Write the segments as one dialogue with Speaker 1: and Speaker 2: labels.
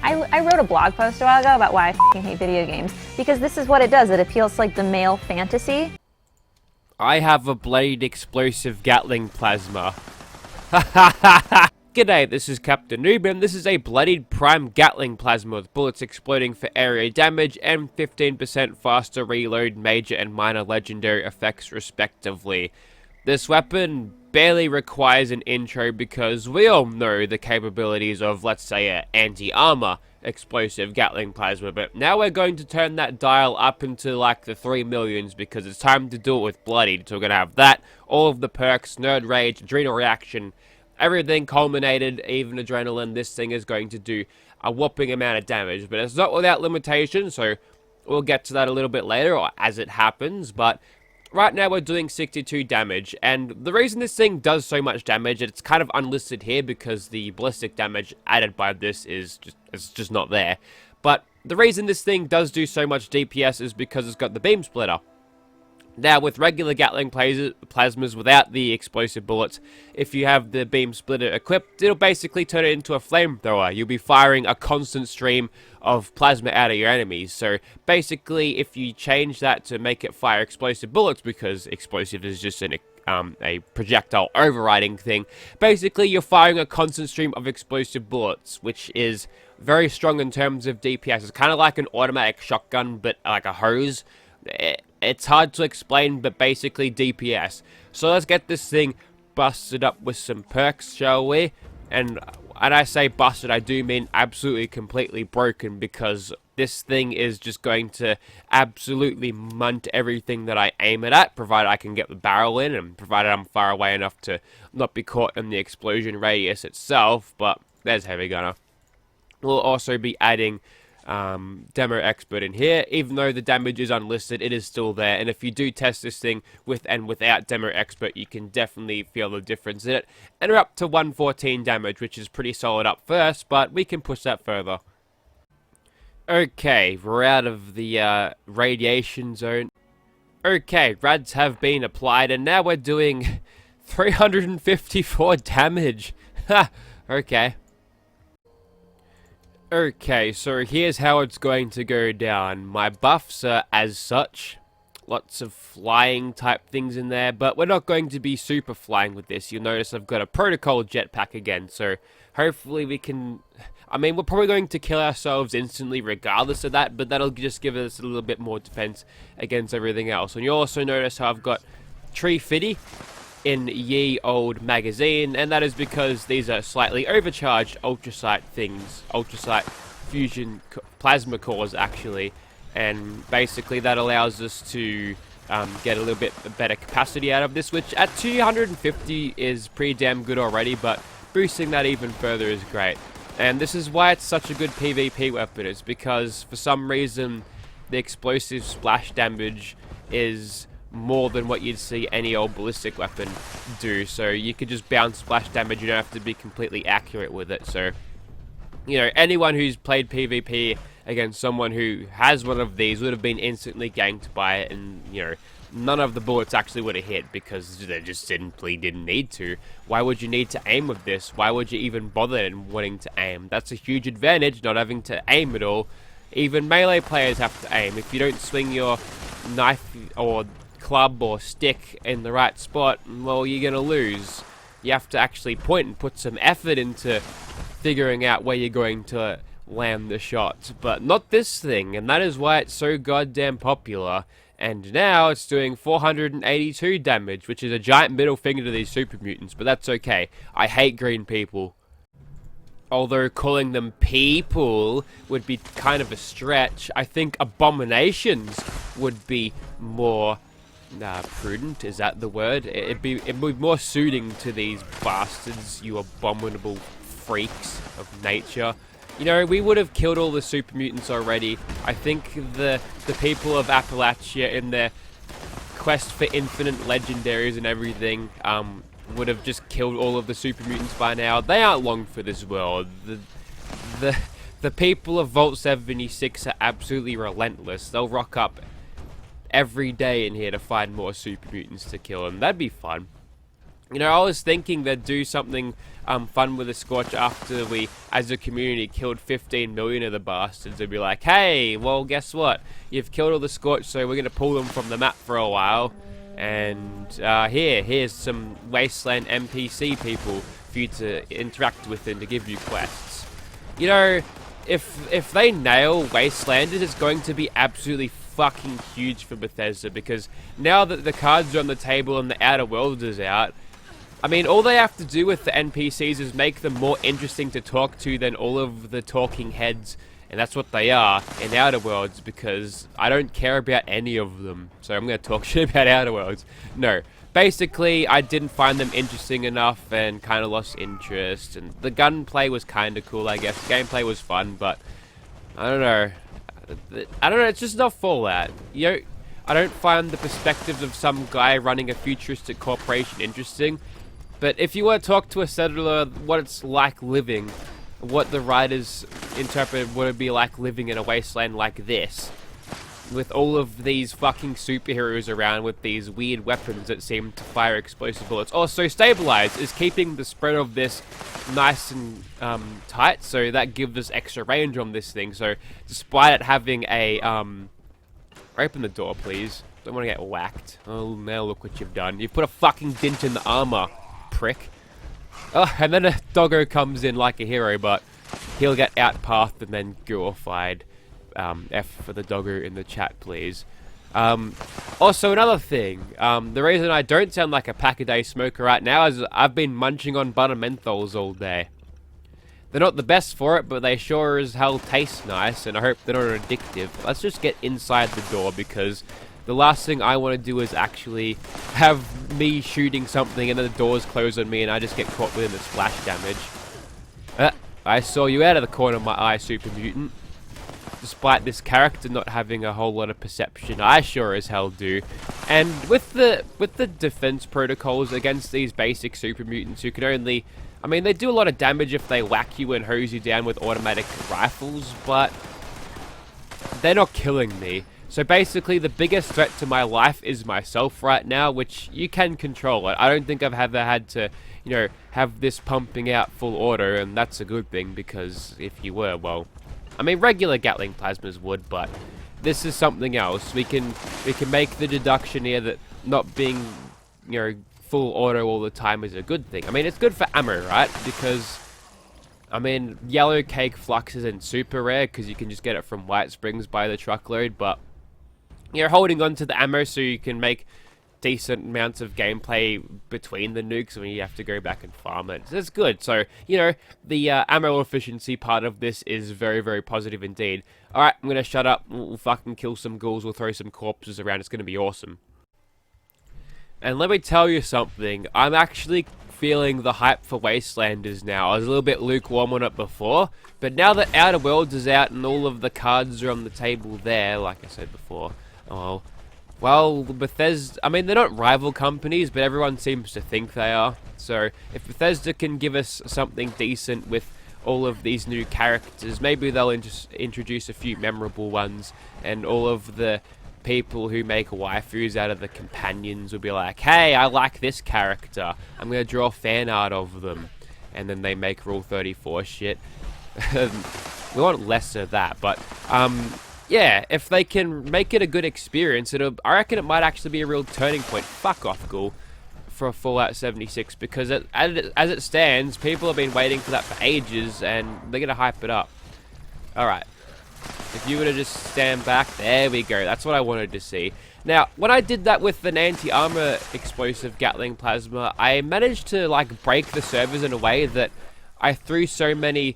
Speaker 1: I wrote a blog post a while ago about why I f***ing hate video games, because this is what it does. It appeals to like the male fantasy.
Speaker 2: I have a Bloodied explosive Gatling plasma. G'day, this is Captainoob, and this is a Bloodied Prime Gatling plasma with bullets exploding for area damage and 15% faster reload, major and minor legendary effects respectively. This weapon barely requires an intro because we all know the capabilities of, let's say, an anti-armor explosive Gatling plasma, but now we're going to turn that dial up into like the 3 millions because it's time to do it with Bloodied. So we're going to have that, all of the perks, nerd rage, adrenal reaction, everything culminated, even adrenaline. This thing is going to do a whopping amount of damage, but it's not without limitation, so we'll get to that a little bit later, or as it happens, but right now we're doing 62 damage, and the reason this thing does so much damage, it's kind of unlisted here because the ballistic damage added by this is just not there, but the reason this thing does do so much DPS is because it's got the beam splitter. Now, with regular Gatling plasmas without the explosive bullets, if you have the beam splitter equipped, it'll basically turn it into a flamethrower. You'll be firing a constant stream of plasma out of your enemies. So, basically, if you change that to make it fire explosive bullets, because explosive is just a projectile overriding thing, basically you're firing a constant stream of explosive bullets, which is very strong in terms of DPS. It's kind of like an automatic shotgun, but like a hose. It's hard to explain, but basically DPS. So let's get this thing busted up with some perks, shall we? And when I say busted, I do mean absolutely completely broken, because this thing is just going to absolutely munt everything that I aim it at, provided I can get the barrel in, and provided I'm far away enough to not be caught in the explosion radius itself. But there's Heavy Gunner. We'll also be adding Demo Expert in here. Even though the damage is unlisted, it is still there, and if you do test this thing with and without Demo Expert, you can definitely feel the difference in it. And we're up to 114 damage, which is pretty solid up first, but we can push that further. Okay, we're out of the radiation zone. Okay, rads have been applied, and now we're doing 354 damage. Ha, okay. Okay, so here's how it's going to go down. My buffs are as such. Lots of flying type things in there, but we're not going to be super flying with this. You'll notice I've got a protocol jetpack again, so hopefully we can... I mean, we're probably going to kill ourselves instantly regardless of that, but that'll just give us a little bit more defense against everything else. And you'll also notice how I've got Tree Fitty in ye old magazine, and that is because these are slightly overcharged ultrasight things, ultrasight fusion plasma cores actually, and basically that allows us to get a little bit better capacity out of this, which at 250 is pretty damn good already, but boosting that even further is great. And this is why it's such a good PvP weapon. It's because for some reason the explosive splash damage is more than what you'd see any old ballistic weapon do, so you could just bounce splash damage. You don't have to be completely accurate with it. So, you know, anyone who's played PvP against someone who has one of these would have been instantly ganked by it, and you know, none of the bullets actually would have hit because they just simply didn't need to. Why would you need to aim with this? Why would you even bother in wanting to aim? That's a huge advantage, not having to aim at all. Even melee players have to aim. If you don't swing your knife or club or stick in the right spot, well, you're gonna lose. You have to actually point and put some effort into figuring out where you're going to land the shot, but not this thing, and that is why it's so goddamn popular. And now it's doing 482 damage, which is a giant middle finger to these super mutants, but that's okay. I hate green people. Although calling them people would be kind of a stretch, I think abominations would be more prudent. Is that the word? It'd be more suiting to these bastards, you abominable freaks of nature. You know, we would have killed all the super mutants already. I think the people of Appalachia in their quest for infinite legendaries and everything would have just killed all of the super mutants by now. They aren't long for this world. The people of Vault 76 are absolutely relentless. They'll rock up every day in here to find more super mutants to kill, and that'd be fun. You know, I was thinking they'd do something fun with the Scorch after we, as a community, killed 15 million of the bastards. They'd be like, hey, well, guess what? You've killed all the Scorch, so we're going to pull them from the map for a while. And here's some Wasteland NPC people for you to interact with and to give you quests. You know, if they nail Wastelanders, it's going to be absolutely fucking huge for Bethesda, because now that the cards are on the table and the Outer Worlds is out, I mean, all they have to do with the NPCs is make them more interesting to talk to than all of the talking heads, and that's what they are in Outer Worlds, because I don't care about any of them, so I'm going to talk shit about Outer Worlds. No, basically, I didn't find them interesting enough and kind of lost interest, and the gunplay was kind of cool, I guess. The gameplay was fun, but I don't know, it's just not Fallout. You know, I don't find the perspectives of some guy running a futuristic corporation interesting. But if you want to talk to a settler what it's like living, what the writers interpreted would it be like living in a wasteland like this, with all of these fucking superheroes around with these weird weapons that seem to fire explosive bullets. Also, stabilize is keeping the spread of this nice and tight, so that gives us extra range on this thing. So despite it having a open the door, please. Don't want to get whacked. Oh, now look what you've done. You've put a fucking dent in the armor, prick. Oh, and then a doggo comes in like a hero, but he'll get outpathed and then ghoulified. F for the doggo in the chat, please. Also, another thing. The reason I don't sound like a pack-a-day smoker right now is I've been munching on butter menthols all day. They're not the best for it, but they sure as hell taste nice, and I hope they're not addictive. Let's just get inside the door, because the last thing I want to do is actually have me shooting something and then the doors close on me and I just get caught within the splash damage. I saw you out of the corner of my eye, Super Mutant. Despite this character not having a whole lot of perception, I sure as hell do. And with the defense protocols against these basic Super Mutants who can only... I mean, they do a lot of damage if they whack you and hose you down with automatic rifles, but they're not killing me. So basically, the biggest threat to my life is myself right now, which you can control it. I don't think I've ever had to, you know, have this pumping out full auto, and that's a good thing, because if you were, well... I mean, regular Gatling plasmas would, but this is something else. We can make the deduction here that not being, you know, full auto all the time is a good thing. I mean, it's good for ammo, right? Because, I mean, Yellow Cake Flux isn't super rare, because you can just get it from White Springs by the truckload, but you're holding on to the ammo so you can make decent amounts of gameplay between the nukes when you have to go back and farm it. So it's good. So, you know, the ammo efficiency part of this is very, very positive indeed. Alright, I'm going to shut up. We'll fucking kill some ghouls. We'll throw some corpses around. It's going to be awesome. And let me tell you something. I'm actually feeling the hype for Wastelanders now. I was a little bit lukewarm on it before, but now that Outer Worlds is out and all of the cards are on the table there, like I said before, oh, well, Bethesda, I mean, they're not rival companies, but everyone seems to think they are. So, if Bethesda can give us something decent with all of these new characters, maybe they'll introduce a few memorable ones, and all of the people who make waifus out of the companions will be like, hey, I like this character, I'm going to draw fan art of them. And then they make Rule 34 shit. We want less of that, but, yeah, if they can make it a good experience, I reckon it might actually be a real turning point. Fuck off, Ghoul, for Fallout 76, because as it stands, people have been waiting for that for ages, and they're going to hype it up. Alright. If you were to just stand back, there we go. That's what I wanted to see. Now, when I did that with an anti-armor explosive Gatling plasma, I managed to, like, break the servers in a way that I threw so many,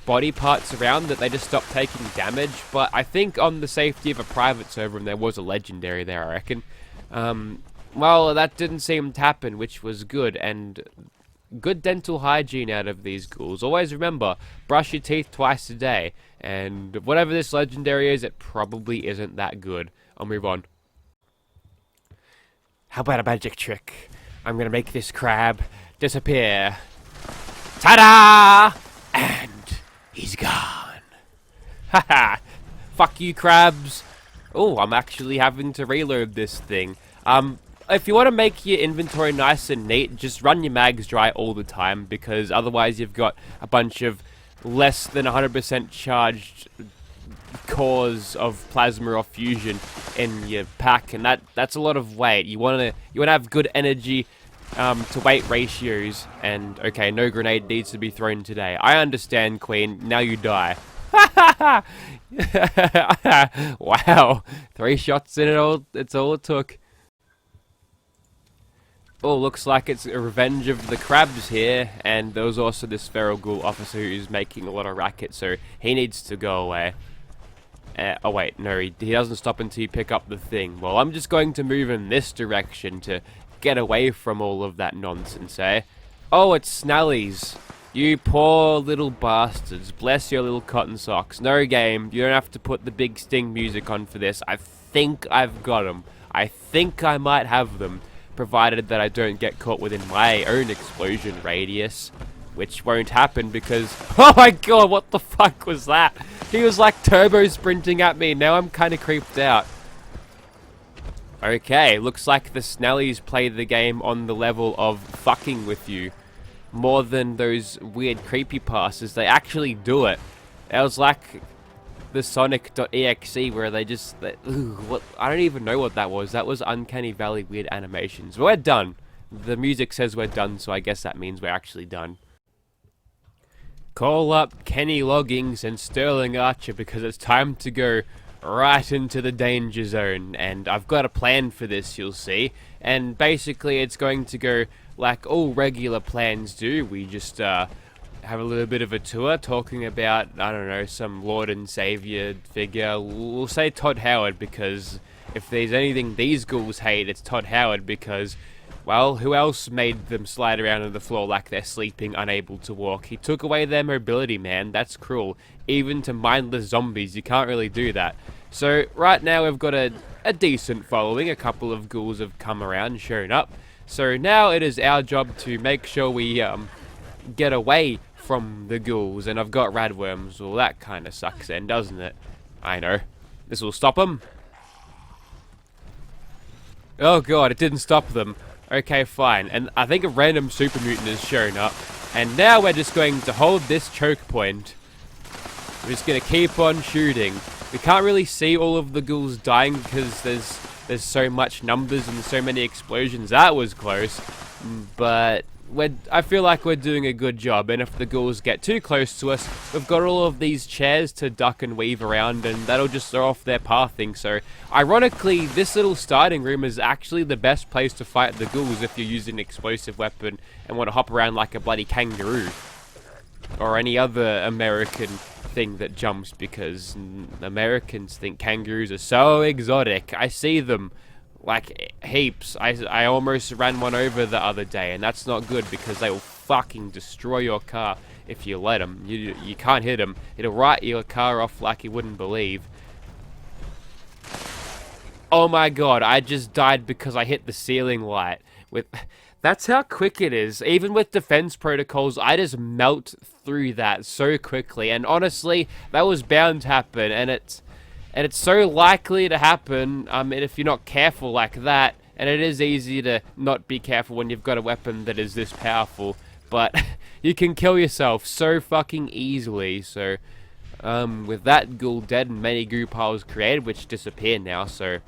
Speaker 2: body parts around that they just stopped taking damage. But I think on the safety of a private server, and there was a legendary there, I reckon, well, that didn't seem to happen, which was good, and good dental hygiene out of these ghouls. Always remember, brush your teeth twice a day, and whatever this legendary is, it probably isn't that good. I'll move on. How about a magic trick? I'm gonna make this crab disappear. Ta-da! And he's gone. Haha. Fuck you, crabs. Oh, I'm actually having to reload this thing. if you want to make your inventory nice and neat, just run your mags dry all the time, because otherwise you've got a bunch of less than 100% charged cores of plasma or fusion in your pack, and that's a lot of weight. You wanna have good energy to weight ratios, and okay, no grenade needs to be thrown today. I understand, Queen. Now you die. Wow, 3 shots in it all. It's all it took. Oh, looks like it's a revenge of the crabs here, and there was also this feral ghoul officer who's making a lot of racket, so he needs to go away. Oh wait, no, he doesn't stop until you pick up the thing. Well, I'm just going to move in this direction to get away from all of that nonsense, eh? Oh, it's Snallies. You poor little bastards. Bless your little cotton socks. No game, you don't have to put the big sting music on for this. I think I've got them. I think I might have them, provided that I don't get caught within my own explosion radius, which won't happen because... Oh my god, what the fuck was that? He was like turbo sprinting at me. Now I'm kind of creeped out. Okay, looks like the Snallies play the game on the level of fucking with you more than those weird creepypastas. They actually do it. It was like the Sonic.exe where they just... what? I don't even know what that was. That was Uncanny Valley weird animations. We're done. The music says we're done, so I guess that means we're actually done. Call up Kenny Loggins and Sterling Archer because it's time to go right into the danger zone, and I've got a plan for this, you'll see. And basically it's going to go like all regular plans do. We just have a little bit of a tour talking about, I don't know, some Lord and Savior figure. We'll say Todd Howard, because if there's anything these ghouls hate, it's Todd Howard, because, well, who else made them slide around on the floor like they're sleeping, unable to walk? He took away their mobility, man. That's cruel. Even to mindless zombies, you can't really do that. So, right now we've got a decent following. A couple of ghouls have come around and shown up. So now it is our job to make sure we get away from the ghouls. And I've got radworms. Well, that kind of sucks then, doesn't it? I know. This will stop them. Oh god, it didn't stop them. Okay, fine. And I think a random super mutant has shown up. And now we're just going to hold this choke point. We're just going to keep on shooting. We can't really see all of the ghouls dying because there's so much numbers and so many explosions. That was close. But I feel like we're doing a good job. And if the ghouls get too close to us, we've got all of these chairs to duck and weave around, and that'll just throw off their pathing. So, ironically, this little starting room is actually the best place to fight the ghouls if you're using an explosive weapon and want to hop around like a bloody kangaroo. Or any other American thing that jumps, because Americans think kangaroos are so exotic. I see them like heaps. I almost ran one over the other day, and that's not good because they will fucking destroy your car if you let them. You can't hit them. It'll write your car off like you wouldn't believe. Oh my god, I just died because I hit the ceiling light. That's how quick it is. Even with defense protocols, I just melt through that so quickly. And honestly, that was bound to happen. And it's so likely to happen if you're not careful like that. And it is easy to not be careful when you've got a weapon that is this powerful. But you can kill yourself so fucking easily. So with that ghoul dead and many goo piles created, which disappear now. So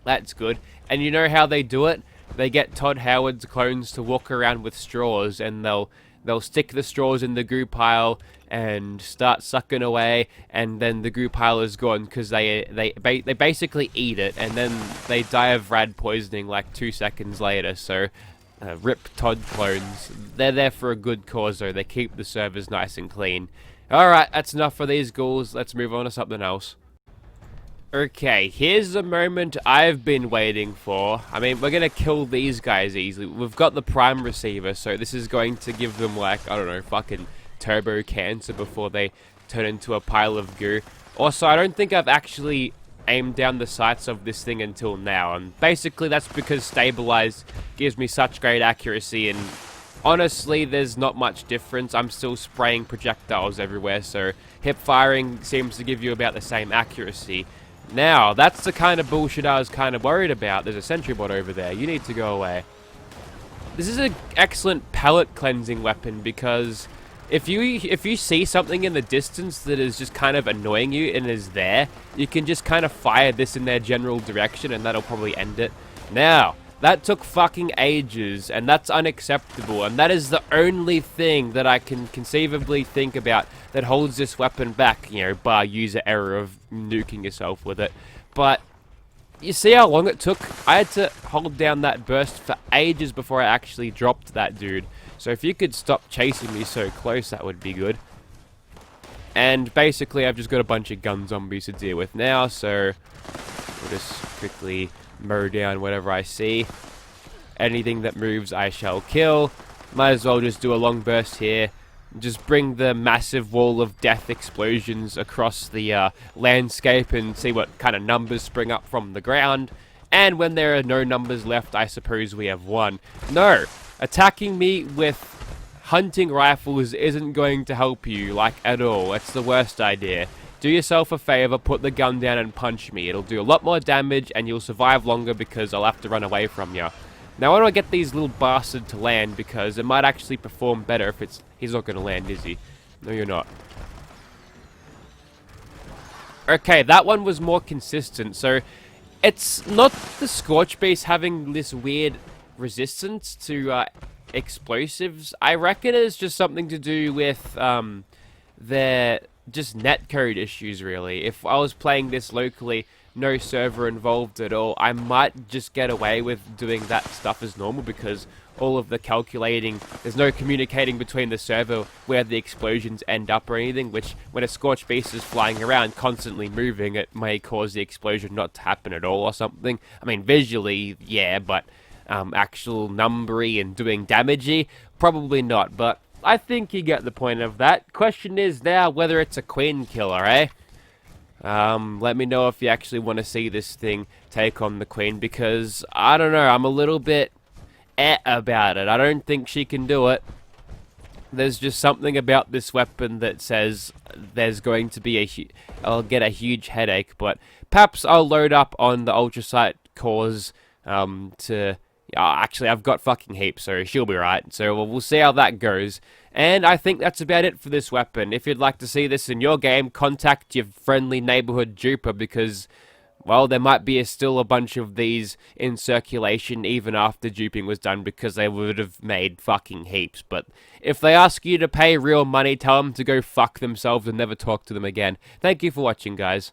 Speaker 2: that's good. And you know how they do it? They get Todd Howard's clones to walk around with straws, and they'll stick the straws in the goo pile and start sucking away, and then the goo pile is gone because they basically eat it, and then they die of rad poisoning like 2 seconds later. So rip Todd clones. They're there for a good cause though. They keep the servers nice and clean. Alright, that's enough for these ghouls. Let's move on to something else. Okay, here's the moment I've been waiting for. I mean, we're gonna kill these guys easily. We've got the prime receiver, so this is going to give them, like, I don't know, fucking turbo cancer before they turn into a pile of goo. Also, I don't think I've actually aimed down the sights of this thing until now, and basically that's because stabilized gives me such great accuracy, and honestly, there's not much difference. I'm still spraying projectiles everywhere, so hip firing seems to give you about the same accuracy. Now, that's the kind of bullshit I was kind of worried about. There's a sentry bot over there. You need to go away. This is an excellent palette cleansing weapon because if you see something in the distance that is just kind of annoying you and is there, you can just kind of fire this in their general direction and that'll probably end it. Now, that took fucking ages, and that's unacceptable, and that is the only thing that I can conceivably think about that holds this weapon back, you know, bar user error of nuking yourself with it. But you see how long it took? I had to hold down that burst for ages before I actually dropped that dude. So if you could stop chasing me so close, that would be good. And basically, I've just got a bunch of gun zombies to deal with now, so we'll just quickly mow down whatever I see. Anything that moves, I shall kill. Might as well just do a long burst here. Just bring the massive wall of death explosions across the landscape and see what kind of numbers spring up from the ground. And when there are no numbers left, I suppose we have won. No! Attacking me with hunting rifles isn't going to help you, like, at all. It's the worst idea. Do yourself a favor, put the gun down and punch me. It'll do a lot more damage and you'll survive longer because I'll have to run away from you. Now, I want to get these little bastards to land because it might actually perform better if it's... He's not going to land, is he? No, you're not. Okay, that one was more consistent. So, it's not the Scorch Beast having this weird resistance to explosives. I reckon it's just something to do with their just netcode issues, really. If I was playing this locally, no server involved at all, I might just get away with doing that stuff as normal because all of the calculating, there's no communicating between the server where the explosions end up or anything, which when a Scorched Beast is flying around constantly moving, it may cause the explosion not to happen at all or something. I mean, visually, yeah, but actual numbery and doing damagey, probably not, but I think you get the point of that. Question is now whether it's a queen killer, eh? Let me know if you actually want to see this thing take on the queen, because, I don't know, I'm a little bit about it. I don't think she can do it. There's just something about this weapon that says there's going to be I'll get a huge headache, but perhaps I'll load up on the Ultrasight cores, actually, I've got fucking heaps, so she'll be right. So we'll see how that goes. And I think that's about it for this weapon. If you'd like to see this in your game, contact your friendly neighborhood duper because, well, there might be still a bunch of these in circulation even after duping was done because they would have made fucking heaps. But if they ask you to pay real money, tell them to go fuck themselves and never talk to them again. Thank you for watching, guys.